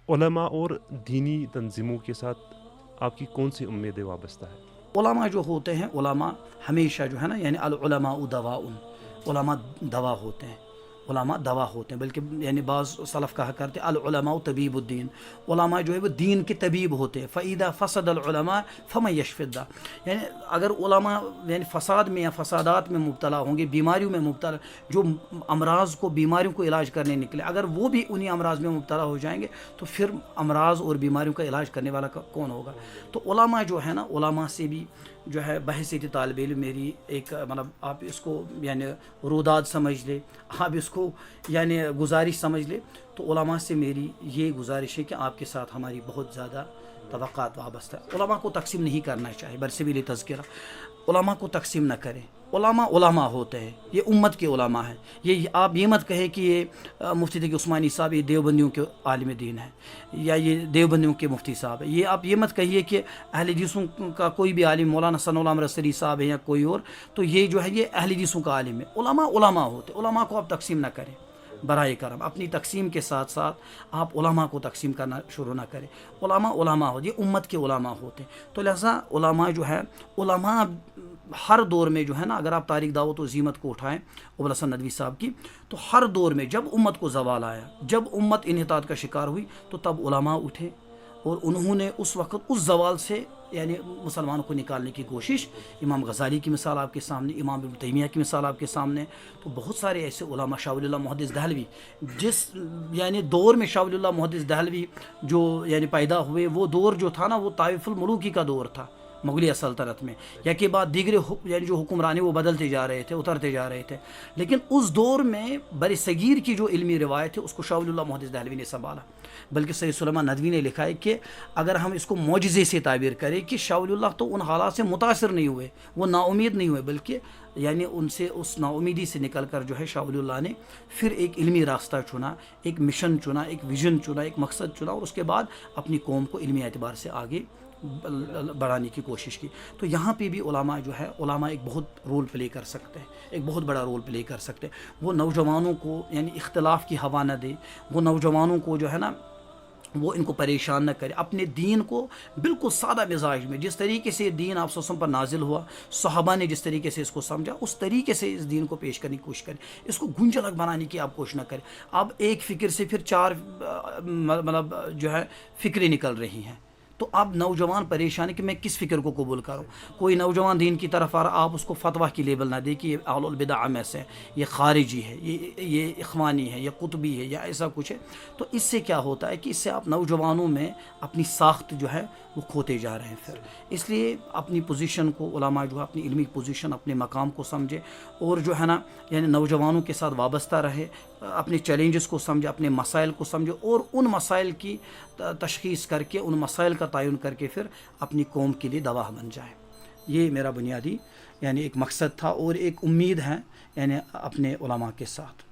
علماء اور دینی تنظیموں کے ساتھ آپ کی کون سی امیدیں وابستہ ہے؟ علماء جو ہوتے ہیں، علماء ہمیشہ جو ہے نا، یعنی العلماء دواء، علماء دوا ہوتے ہیں، علماء دوا ہوتے ہیں، بلکہ یعنی بعض سلف کہا کرتے العلماء طبیب الدین، علماء جو ہے وہ دین کے طبیب ہوتے ہیں، فَإِذَا فَسَدَ الْعُلَمَاء فَمَن يَشْفِ الدَّاءَ، یعنی اگر علماء یعنی فساد میں یا فسادات میں مبتلا ہوں گے، بیماریوں میں مبتلا، جو امراض کو بیماریوں کو علاج کرنے نکلے، اگر وہ بھی انہی امراض میں مبتلا ہو جائیں گے تو پھر امراض اور بیماریوں کا علاج کرنے والا کون ہوگا؟ تو علماء جو ہے نا، علماء سے بھی جو ہے بحیثیت طالب علم میری ایک مطلب آپ اس کو یعنی روداد سمجھ لے، آپ اس کو یعنی گزارش سمجھ لے، تو علماء سے میری یہ گزارش ہے کہ آپ کے ساتھ ہماری بہت زیادہ توقعات وابستہ ہے۔ علماء کو تقسیم نہیں کرنا چاہیے، برسبیل تذکرہ علماء کو تقسیم نہ کریں۔ علماء علماء ہوتے ہیں، یہ امت کے علماء ہیں، یہ آپ یہ مت کہیں کہ یہ مفتی تقی عثمانی صاحب یہ دیوبندیوں کے عالم دین ہیں یا یہ دیوبندیوں کے مفتی صاحب ہیں، یہ آپ یہ مت کہیے کہ اہل حدیثوں کا کوئی بھی عالم مولانا ثناء اللہ مرسلی صاحب ہے یا کوئی اور، تو یہ جو ہے یہ اہل حدیثوں کا عالم ہے۔ علماء علماء ہوتے ہیں، علماء کو آپ تقسیم نہ کریں، برائے کرم اپنی تقسیم کے ساتھ ساتھ آپ علماء کو تقسیم کرنا شروع نہ کریں۔ علماء علماء ہوتے ہیں، یہ امت کے علماء ہوتے ہیں، تو لہذا علماء جو ہے، علماء ہر دور میں جو ہے نا، اگر آپ تاریخ دعوت و عزیمت کو اٹھائیں ابو الحسن ندوی صاحب کی، تو ہر دور میں جب امت کو زوال آیا، جب امت انحطاط کا شکار ہوئی، تو تب علماء اٹھے اور انہوں نے اس وقت اس زوال سے یعنی مسلمانوں کو نکالنے کی کوشش، امام غزالی کی مثال آپ کے سامنے، امام ابن تیمیہ کی مثال آپ کے سامنے، تو بہت سارے ایسے علماء، شاہ ولی اللہ محدث دہلوی، جس یعنی دور میں شاہ ولی اللہ محدث دہلوی جو یعنی پیدا ہوئے، وہ دور جو تھا نا، وہ طائف الملوکی کا دور تھا مغلیہ سلطنت میں، یا کہ بعد دیگر یعنی جو حکمرانی وہ بدلتے جا رہے تھے، اترتے جا رہے تھے، لیکن اس دور میں بر صغیر کی جو علمی روایت ہے اس کو شاہ ولی اللہ محدث دہلوی نے سنبھالا، بلکہ سید سلیمان ندوی نے لکھا ہے کہ اگر ہم اس کو معجزے سے تعبیر کریں کہ شاہ ولی اللہ تو ان حالات سے متاثر نہیں ہوئے، وہ نا امید نہیں ہوئے، بلکہ یعنی ان سے اس نا امیدی سے نکل کر جو ہے شاہ ولی اللہ نے پھر ایک علمی راستہ چنا، ایک مشن چنا، ایک ویژن چنا، ایک مقصد چنا، اور اس کے بعد اپنی قوم کو علمی اعتبار سے آگے بڑھانے کی کوشش کی۔ تو یہاں پہ بھی علماء جو ہے، علماء ایک بہت رول پلے کر سکتے ہیں، ایک بہت بڑا رول پلے کر سکتے ہیں۔ وہ نوجوانوں کو یعنی اختلاف کی ہوا نہ دے، وہ نوجوانوں کو جو ہے نا وہ ان کو پریشان نہ کرے، اپنے دین کو بالکل سادہ مزاج میں، جس طریقے سے دین آپ وسلم پر نازل ہوا، صحابہ نے جس طریقے سے اس کو سمجھا، اس طریقے سے اس دین کو پیش کرنے کی کوشش کریں، اس کو گنجلک بنانے کی آپ کوشش نہ کریں۔ اب ایک فکر سے پھر چار مطلب جو ہے فکریں نکل رہی ہیں، تو اب نوجوان پریشان ہے کہ میں کس فکر کو قبول کروں۔ کوئی نوجوان دین کی طرف آ رہا، آپ اس کو فتویٰ کی لیبل نہ دیں کہ یہ اہل البدع میں سے ہے، یہ خارجی ہے، یہ اخوانی ہے، یہ قطبی ہے، یا ایسا کچھ ہے۔ تو اس سے کیا ہوتا ہے کہ اس سے آپ نوجوانوں میں اپنی ساخت جو ہے وہ کھوتے جا رہے ہیں۔ پھر اس لیے اپنی پوزیشن کو، علماء جو ہے اپنی علمی پوزیشن، اپنے مقام کو سمجھے، اور جو ہے نا یعنی نوجوانوں کے ساتھ وابستہ رہے، اپنے چیلنجز کو سمجھے، اپنے مسائل کو سمجھے، اور ان مسائل کی تشخیص کر کے، ان مسائل کا تعین کر کے پھر اپنی قوم کے لیے دوا بن جائے۔ یہ میرا بنیادی یعنی ایک مقصد تھا اور ایک امید ہے یعنی اپنے علماء کے ساتھ۔